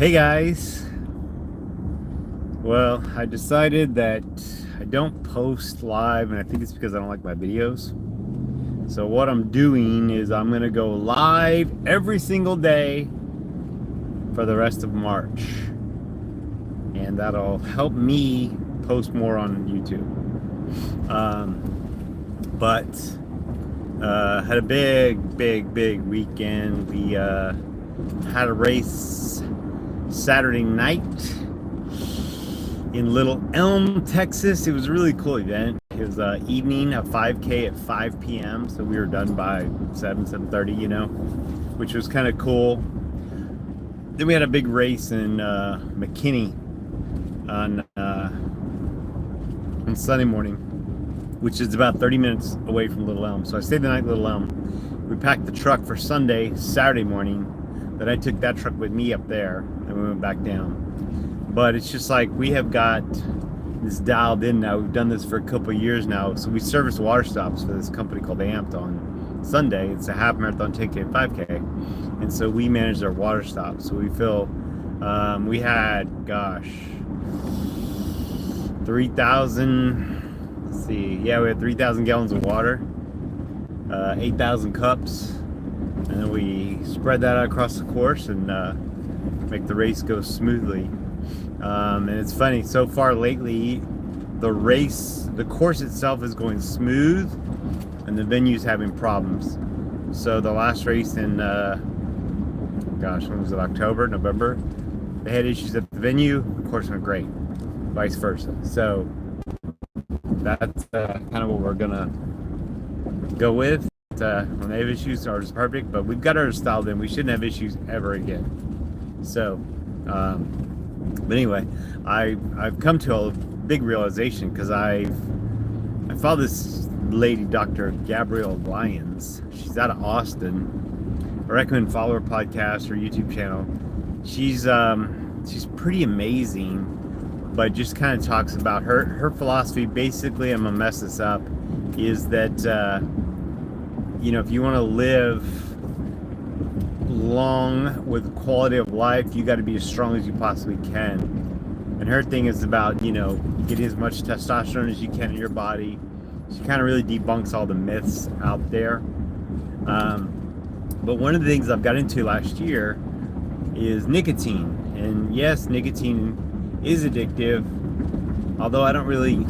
Hey guys, well, I decided that I don't post live, and I think it's because I don't like my videos. So what I'm doing is I'm gonna go live every single day for the rest of March, and that'll help me post more on YouTube. But had a big weekend. We had a race Saturday night in Little Elm, Texas. It was a really cool event. It was evening, a 5K at 5 p.m. So we were done by 7:30, which was kind of cool. Then we had a big race in McKinney on Sunday morning, which is about 30 minutes away from Little Elm. So I stayed the night in Little Elm. We packed the truck for Saturday morning. Then I took that truck with me up there, and we went back down. But it's just like we have got this dialed in now. We've done this for a couple of years now. So we service water stops for this company called Amped on Sunday. It's a half marathon, 10K, 5K. And so we manage their water stops. So we fill, we had, 3,000, let's see. Yeah, we had 3,000 gallons of water, 8,000 cups. And then we spread that out across the course and make the race go smoothly. And it's funny, so far lately, the course itself is going smooth, and the venue's having problems. So the last race in, when was it, October, November? They had issues at the venue, the course went great, vice versa. So that's kind of what we're gonna go with. When they have issues, ours is perfect, but we've got ours dialed in. We shouldn't have issues ever again. So, but anyway, I've come to a big realization because I follow this lady, Dr. Gabrielle Lyons. She's out of Austin. I recommend follow her podcast, her YouTube channel. She's pretty amazing, but just kind of talks about her philosophy. Basically, I'm gonna mess this up, is that if you want to live long with quality of life, you got to be as strong as you possibly can. And her thing is about, getting as much testosterone as you can in your body. She kind of really debunks all the myths out there. But one of the things I've got into last year is nicotine. And yes, nicotine is addictive, although I don't really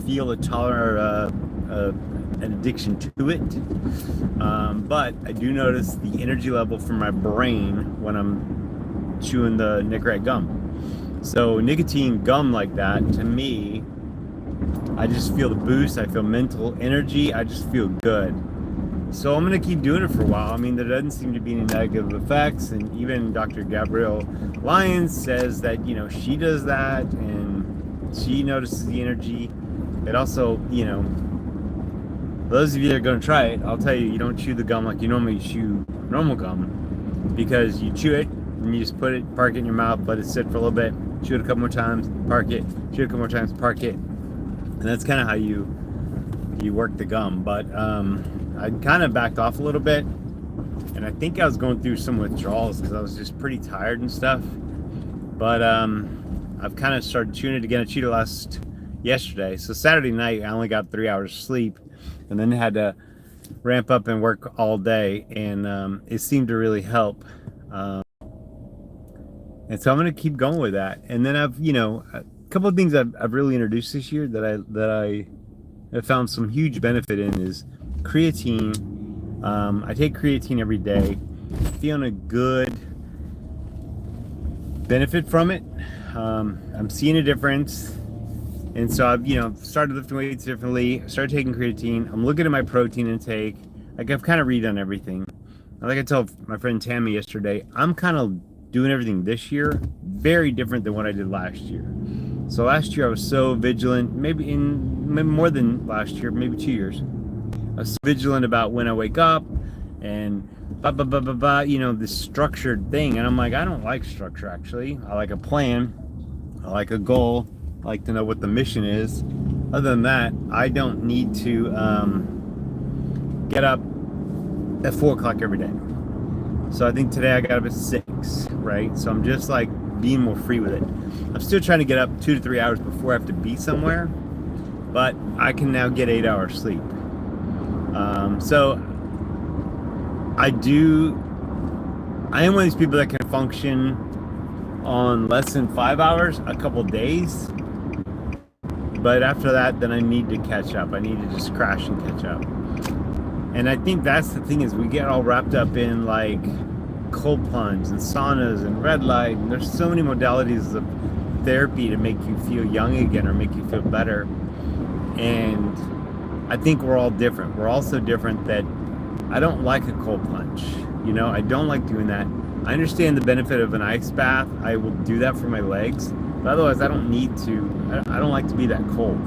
feel an addiction to it. But I do notice the energy level from my brain when I'm chewing the Nicorette gum. So nicotine gum like that, to me, I just feel the boost. I feel mental energy. I just feel good. So I'm going to keep doing it for a while. I mean, there doesn't seem to be any negative effects. And even Dr. Gabrielle Lyons says that, she does that and she notices the energy. It also, those of you that are going to try it, I'll tell you, you don't chew the gum like you normally chew normal gum, because you chew it and you just park it in your mouth, let it sit for a little bit, chew it a couple more times, park it, chew it a couple more times, park it. And that's kind of how you work the gum. But I kind of backed off a little bit, and I think I was going through some withdrawals because I was just pretty tired and stuff. But I've kind of started chewing it again. I chewed it yesterday. So Saturday night, I only got 3 hours of sleep, and then had to ramp up and work all day, and it seemed to really help. And so I'm going to keep going with that. And then I've, a couple of things I've really introduced this year that I have found some huge benefit in is creatine. I take creatine every day, feeling a good benefit from it. I'm seeing a difference. And so I've, started lifting weights differently. I started taking creatine. I'm looking at my protein intake. Like, I've kind of redone everything. Like I told my friend Tammy yesterday, I'm kind of doing everything this year very different than what I did last year. So last year I was so vigilant, maybe more than last year, maybe 2 years. I was so vigilant about when I wake up and this structured thing. And I'm like, I don't like structure, actually. I like a plan. I like a goal. I like to know what the mission is. Other than that, I don't need to get up at 4 o'clock every day. So I think today I got up at 6, right? So I'm just like being more free with it. I'm still trying to get up 2 to 3 hours before I have to be somewhere, but I can now get 8 hours sleep. So I am one of these people that can function on less than 5 hours a couple days. But after that, then I need to catch up. I need to just crash and catch up. And I think that's the thing, is we get all wrapped up in like cold plunge and saunas and red light. And there's so many modalities of therapy to make you feel young again or make you feel better. And I think we're all different. We're also different that I don't like a cold plunge. You know, I don't like doing that. I understand the benefit of an ice bath. I will do that for my legs. But otherwise, I don't need to. I don't like to be that cold.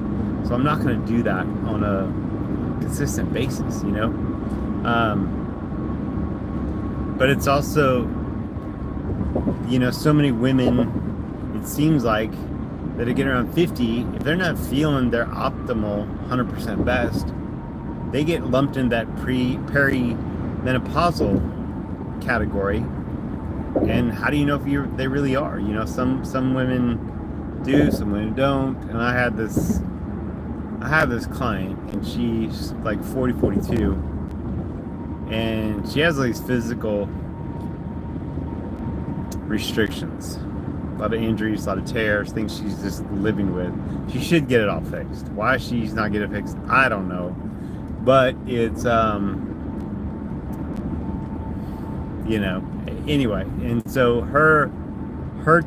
So I'm not going to do that on a consistent basis, you know? But it's also, you know, so many women, it seems like, that are getting around 50, if they're not feeling their optimal 100% best, they get lumped in that perimenopausal category. And how do you know if they really are? You know, some women do, some women don't. And I have this client, and she's like 40, 42, and she has all these physical restrictions, a lot of injuries, a lot of tears, things she's just living with. She should get it all fixed. Why she's not getting it fixed, I don't know. But it's you know, anyway. And so her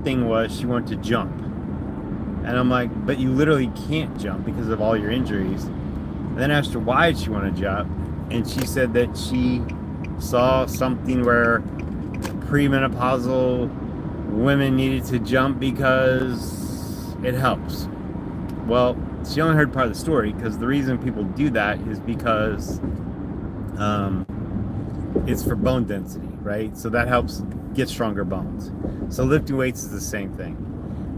thing was she wanted to jump, and I'm like, but you literally can't jump because of all your injuries. And then I asked her why did she want to jump, and she said that she saw something where premenopausal women needed to jump because it helps. Well, she only heard part of the story, because the reason people do that is because it's for bone density, right? So that helps get stronger bones. So lifting weights is the same thing.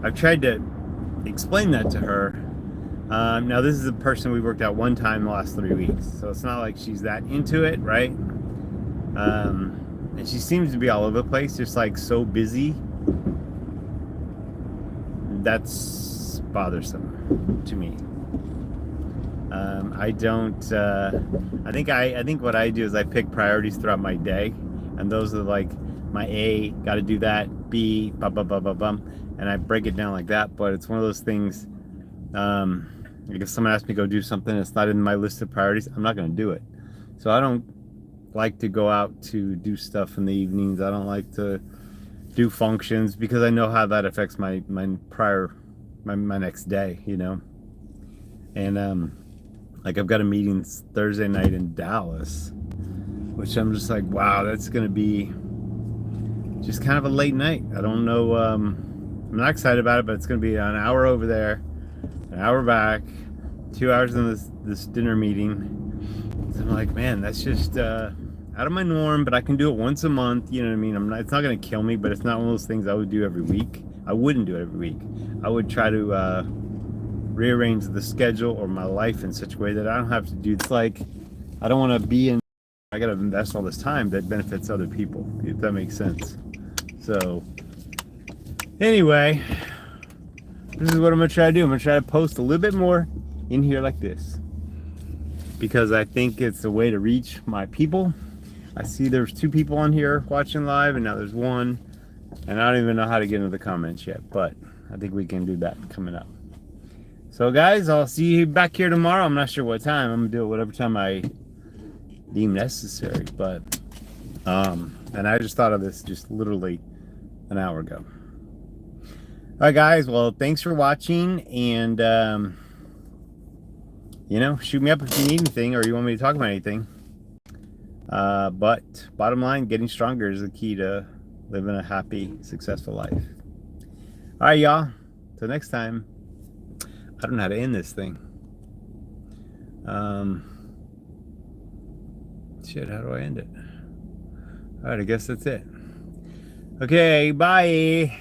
I've tried to explain that to her. Now this is a person we worked out one time in the last 3 weeks, so it's not like she's that into it, right? And she seems to be all over the place, just like so busy. That's bothersome to me. I don't. I think what I do is I pick priorities throughout my day, and those are like my A, got to do that. B, bum bum bum bum bum, and I break it down like that. But it's one of those things. Like if someone asks me to go do something that's not in my list of priorities, I'm not going to do it. So I don't like to go out to do stuff in the evenings. I don't like to do functions because I know how that affects my next day, you know. And like I've got a meeting Thursday night in Dallas, which I'm just like, wow, that's gonna be just kind of a late night. I don't know. I'm not excited about it, but it's gonna be an hour over there, an hour back, 2 hours in this dinner meeting. So I'm like, man, that's just out of my norm, but I can do it once a month. You know what I mean? It's not gonna kill me, but it's not one of those things I would do every week. I wouldn't do it every week. I would try to rearrange the schedule or my life in such a way that I don't have to do. It's like I don't want to be in. I got to invest all this time that benefits other people, if that makes sense. So anyway, this is what I'm gonna try to do. I'm gonna try to post a little bit more in here like this, because I think it's a way to reach my people. I see there's 2 people on here watching live, and now there's 1, and I don't even know how to get into the comments yet, but I think we can do that coming up. So guys, I'll see you back here tomorrow. I'm not sure what time. I'm gonna do it whatever time I deem necessary. But and I just thought of this just literally an hour ago. All right, guys. Well, thanks for watching, and you know, shoot me up if you need anything or you want me to talk about anything. But bottom line, getting stronger is the key to living a happy, successful life. All right, y'all. Till next time. I don't know how to end this thing. Shit, how do I end it? All right, I guess that's it. Okay, bye.